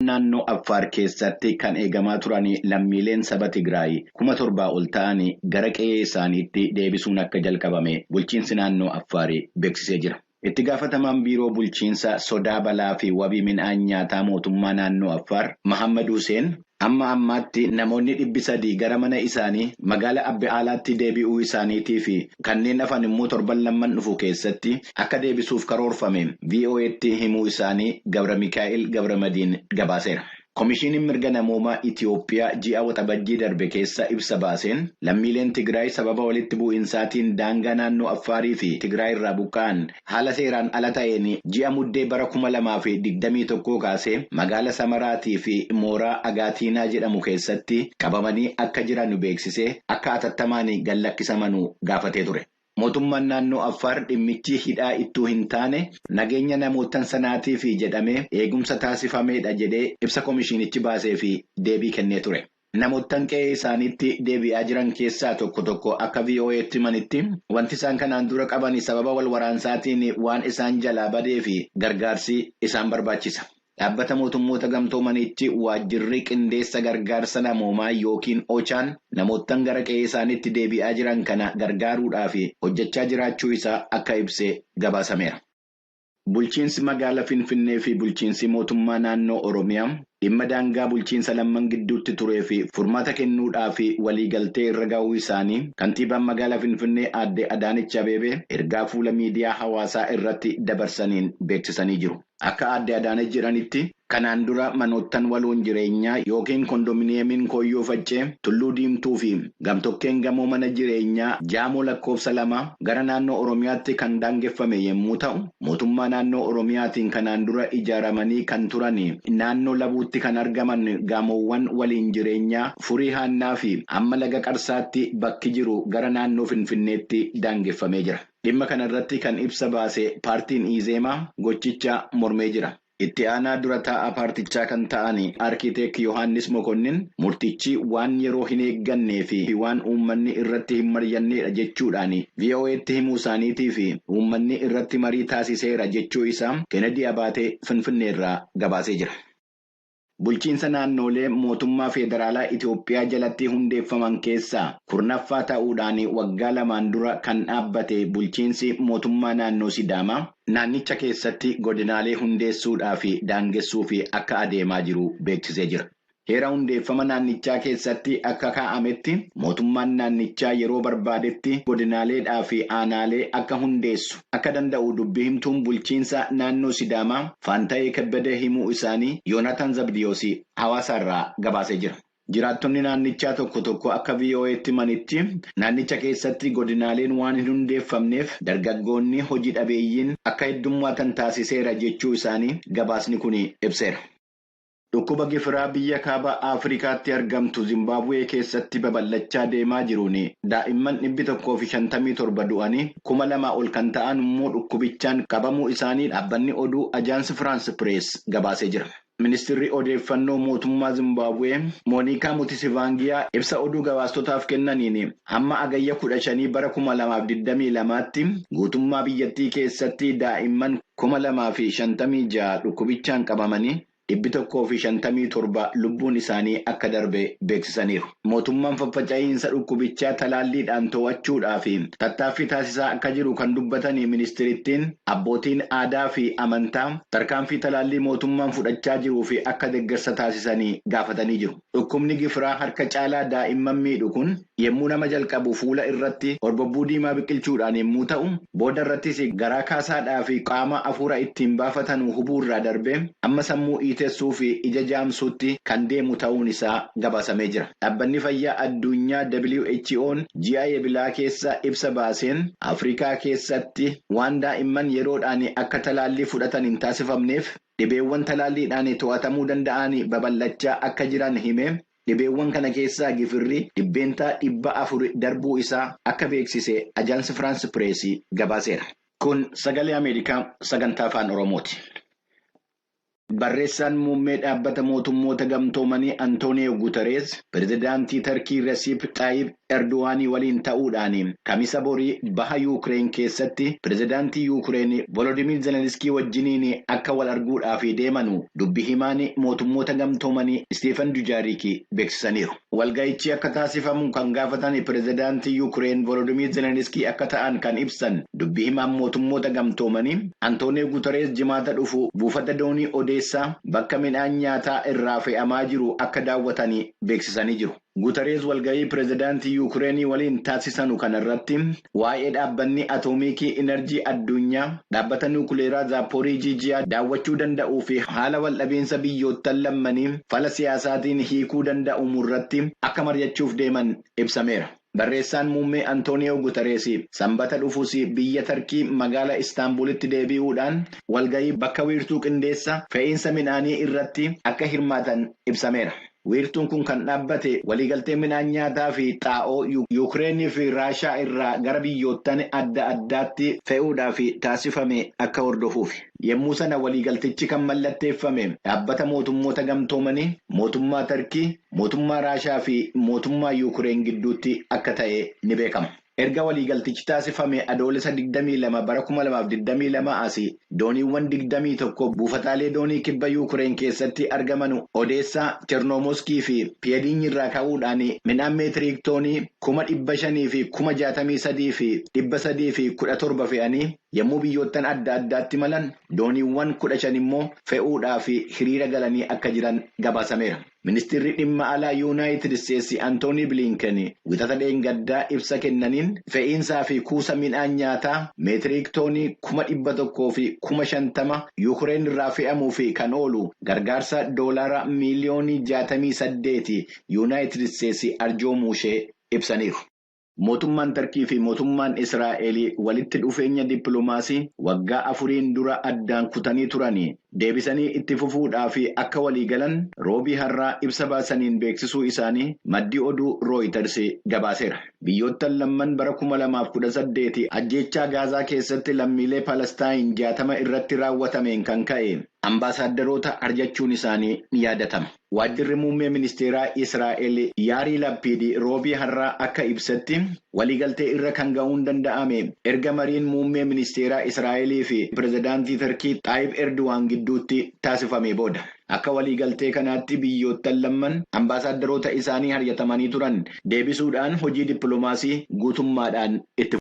naannoo Affaar keessatti kan eegamaa turan lammiileen saba Tigraay 7,000 ol ta'anii gara qe'ee isaaniitti deebisuun akka jalqabame bulchiinsi naannoo Affaar beeksisee jira. Itti gaafatamaan biiroo bulchiinsa sodaa balaa fi wabii midhaan nyaataa mootummaa naannoo Affaar Mahammad Hussein amma ammaatti namoonni 300 gara mana isaanii magaala Abbe Alaatti deebi'uu isaaniitii fi kanneen hafan immoo torban lamman dhufu keessatti akka deebisuuf karoorfame VOA'tti himuu isaanii Gabra Mikaa'el Gabramadiin gabaaseera. Komishiiniin mirga namoomaa Itiyoophiyaa ji'a waxabajjii darbe keessa ibsa baaseen lammiileen Tigraay sababa walitti bu'insaatiin daangaa naannoo Affaarii fi Tigraay irraa buqqa'an haala seeraan ala ta'een ji'a muddee bara 2021 kaasee magaala Samaraatii fi mooraa Agaatiinaa jedhamu keessatti qabamanii akka jiran beeksisee akka atattamaan gallakkisaman gaafatee ture. Mootummaan naannoo Affaar dhimmichi hidhaa ittuu hin taane nageenya namootan sanaatiif jedhamee eegumsa taasifameedha jedhee ibsa komishiinichi baasee fi deebii kennee ture. Namootan qe'ee isaaniitti deebi'aa jiran keessaa tokko akka VOA'tti himanitti wanti isaan kanaan dura qaban sababa wal waraansaatiin waan isaan jalaa badee fi gargaarsi isaan barbaachisa. Dhaabbata mootummoota gamtoomaniitti waajjirri qindeessa gargaarsa namoomaa yookiin ochaan namootan gara qe'ee isaaniitti deebi'aa jiran kana gargaaruudhaaf hojjechaa jiraachuu isaa akka ibsee gabaasameera. Bulchiinsi magaalaa Finfinnee fi bulchiinsi mootummaa naannoo Oromiyaa dhimma daangaa bulchiinsa lamman gidduutti turee fi furmaata kennuudhaaf waliigaltee irra ga'uu isaanii kantiibaan magaalaa Finfinnee aadde Adaanech Abeebee ergaa fuula miidiyaa hawaasaa irratti dabarsaniin beeksisanii jiru. Akka aadde Adaanech jedhanitti kanaan dura manoottan waloon jireenyaa yookiin kondominiyeemiin Kooyyoo Faccee Tulluu Diimtuu fi gamtokkeen gamoo mana jireenyaa Jaamoo lakkoofsa 2 gara naannoo Oromiyaatti kan daangeffame yommuu ta'u mootummaa naannoo Oromiyaatiin kanaan dura ijaaramanii kan turan naannoo Labuutti kan argaman gamoowwan waliin jireenyaa Furii Haannaa fi amma laga Qarsaatti bakki jiru gara naannoo Finfinneetti daangeffamee jira. Dhimma kana irratti kan ibsa baase paartiin Izeemaa gochicha mormee jira. Itti aanaa dura taa'aa paartichaa kan ta'an Arkiiteek Yohaannis Mokonnin murtichi waan yeroo hin eeggannee fi waan uummanni irratti hin mari'anneedha jechuudhaan VOA'tti himuu isaaniitii fi uummanni irratti marii taasiseera jechuu isaa Kennedy Abaatee Finfinneerraa gabaasee jira. Bulchiinsa naannolee mootummaa federaalaa Itiyoophiyaa jalatti hundeeffaman keessaa kurnaffaa ta'uudhaan waggaa 2 dura kan dhaabbate bulchiinsi mootummaa naannoo Sidaamaa naannicha keessatti godinaalee hundeessuudhaa fi daangessuu fi akka adeemaa jiru beeksisee jira. Heera hundeeffama naannichaa keessatti akka kaa'ametti mootummaan naannichaa yeroo barbaadetti godinaaleedhaa fi aanaalee akka hundeessu akka danda'u dubbii himtuun bulchiinsa naannoo Sidaamaa Faanta'ee Kabbadee himuu isaanii Yoonatan Zabdiyoos hawaasaarraa gabaasee jira. Jiraattonni naannichaa tokko akka VOA'tti himanitti naannicha keessatti godinaaleen waan hin hundeeffamneef dargaggoonni hojii dhabeeyyiin akka heddummaatan taasiseera jechuu isaanii gabaasni kun ibseera. Dhukkuba gifiraa biyya kaaba Afrikaatti argamtu Zimbabwee keessatti babal'achaa deemaa jiruun daa'imman 157 du'anii 2,000 ol kan ta'an immoo dhukkubichaan qabamuu isaanii dhaabbanni oduu Ajaansi France Press gabaasee jira. Ministeerri odeeffannoo mootummaa Zimbabwee Moonikaa Mutisivaangiyaa ibsa oduu gabaastotaaf kennaniin hamma agayya 15 bara 2022tti guutummaa biyyattii keessatti daa'imman 2,056 dhukkubichaan qabamanii 157 lubbuun isaanii akka darbe beeksisaniiru. Mootummaan faffaca'iinsa dhukkubichaa talaalliidhaan to'achuudhaa fi tattaaffii taasisaa akka jiru kan dubbatanii ministeerittiin abbootiin aadaa fi amantaa tarkaanfii talaallii mootummaan fudhachaa jiruu fi akka deeggarsa taasisanii gaafatanii jiru. Dhukkubni gifiraa harka caalaa daa'imman miidhu kun yommuu nama jalqabu fuula irratti horbobbuu diimaa biqilchuudhaan yommuu ta'u booda irrattis garaa kaasaadhaa fi qaama afuura ittiin baafatan hubuurraa darbe amma sammuu teessuu fi ija jaamsuutti kan deemu ta'uun isaa gabaasamee jira. Dhaabbanni fayyaa addunyaa WHO'n ji'a eebilaa keessa ibsa baaseen Afrikaa keessatti waan daa'imman yeroodhaan akka talaallii fudhatan hin taasifamneef dhibeewwan talaalliidhaan to'atamuu danda'an babal'achaa akka jiran hime. Dhibeewwan kana keessaa gifirri 400% darbuu isaa akka beeksise Ajaansi France Press gabaaseera. Kun sagalee Ameerikaa sagantaa afaan Oromooti. Barreessaan muummee dhaabbata mootummoota gamtoomanii Antooniyo Guuterees pirezidaantii Tarkii Rasiip Xaayib Erdowaanii waliin ta'uudhaan kamisa borii baha Yuukireen keessatti pirezidaantii Yuukireen Volodimiir Zelenskii wajjiniin akka wal arguudhaaf deemanu dubbi himaan mootummoota gamtoomanii Isteefan Dujaariik beeksisaniiru. Walga'ichi akka taasifamu kan gaafatan pirezidaantii Yuukireen Volodimiir Zelenskii akka ta'an kan ibsan dubbi himaan mootummoota gamtoomanii Antooniyo Guuterees jimaata dhufu buufata doonii Odeessaa bakka midhaan nyaataa irraa fe'amaa jiru akka daawwatanii beeksisanii jiru. Guuterees walga'ii pirezidaantii Yuukireenii waliin taasisanu kanarratti waa'ee dhaabbanni atoomiikii enerjii addunyaa dhaabbata nuukileeraa Zaapooriijiyaa daawwachuu danda'uu fi haala waldhabinsa biyyoottan lammanii fala siyaasaatiin hiikuu danda'u irratti akka mari'achuuf deeman ibsameera. Barreessaan muummee Antooniyo Guuterees sanbata dhufuus biyya Tarkii magaalaa Istaanbulitti deebi'uudhaan walga'ii bakka wiirtuu qindeessa fe'iinsa midhaanii irratti akka hirmaatan ibsameera. Wiirtuun kun kan dhaabbate waliigaltee midhaan nyaataa fi xaa'oo Yuukireenii fi Raashaa irraa gara biyyoottan adda addaatti fe'uudhaaf taasifame akka hordofuuf. Yemmuu sana waliigaltichi kan mallatteeffame dhaabbata mootummoota gamtoomanii, mootummaa Tarkii, mootummaa Raashaa fi mootummaa Yuukireen gidduutti akka ta'e ni beekama. Erga waliigaltichi taasifame adoolessa 22 bara 2022 asii dooniiwwan 21 buufataalee doonii kibba Yuukireen keessatti argaman Odeessaa, Chernomoskii fi Piyeediin irraa ka'uudhaan midhaan meetiriik toonii 500,000 fi 63,000 fi 317 fe'anii yommuu biyyoottan adda addaatti malan dooniiwwan 15 immoo fe'uudhaaf hiriira galanii akka jiran gabaasameera. Ministeerri dhimma alaa Yuunaayitid Isteetsi Antoonii Bilinken wixata dheengaddaa ibsa kennaniin fe'iinsaa fi kuusa midhaan nyaataa meetiriik toonii 100,000 fi 50,000 Yuukireen irraa fe'amuu fi kan oolu gargaarsa doolaara miiliyoonii 68 Yuunaayitid Isteetsi arjoomuu ishee ibsaniiru. Mootummaan Tarkii fi mootummaan Israa'el walitti dhufeenya dippiloomaasii waggaa 4 dura addaan kutanii turanii deebisanii itti fufuudhaaf akka waliigalan roobii har'aa ibsa baasaniin beeksisuu isaanii maddi oduu Rooyiters gabaaseera. Biyyoottan lamman bara 2018 ajjeechaa Gaazaa keessatti lammiilee Palestaayin 60 irratti raawwatameen kan ka'e ambaasaaddaroota arjachuun isaanii ni yaadatama. Waajjirri muummee ministeeraa Israa'el Yaarii Lappiid roobii har'aa akka ibsatti waliigaltee irra kan ga'uun danda'ame erga mariin muummee ministeeraa Israa'elii fi pirezidaantii Tarkii Xaayib Erdogaan gidduutti taasifame booda. Akka waliigaltee kanaatti biyyoottan lamman ambaasaaddaroota isaanii harjatamanii turan deebisuudhaan hojii dippiloomaasii guutummaadhaan itti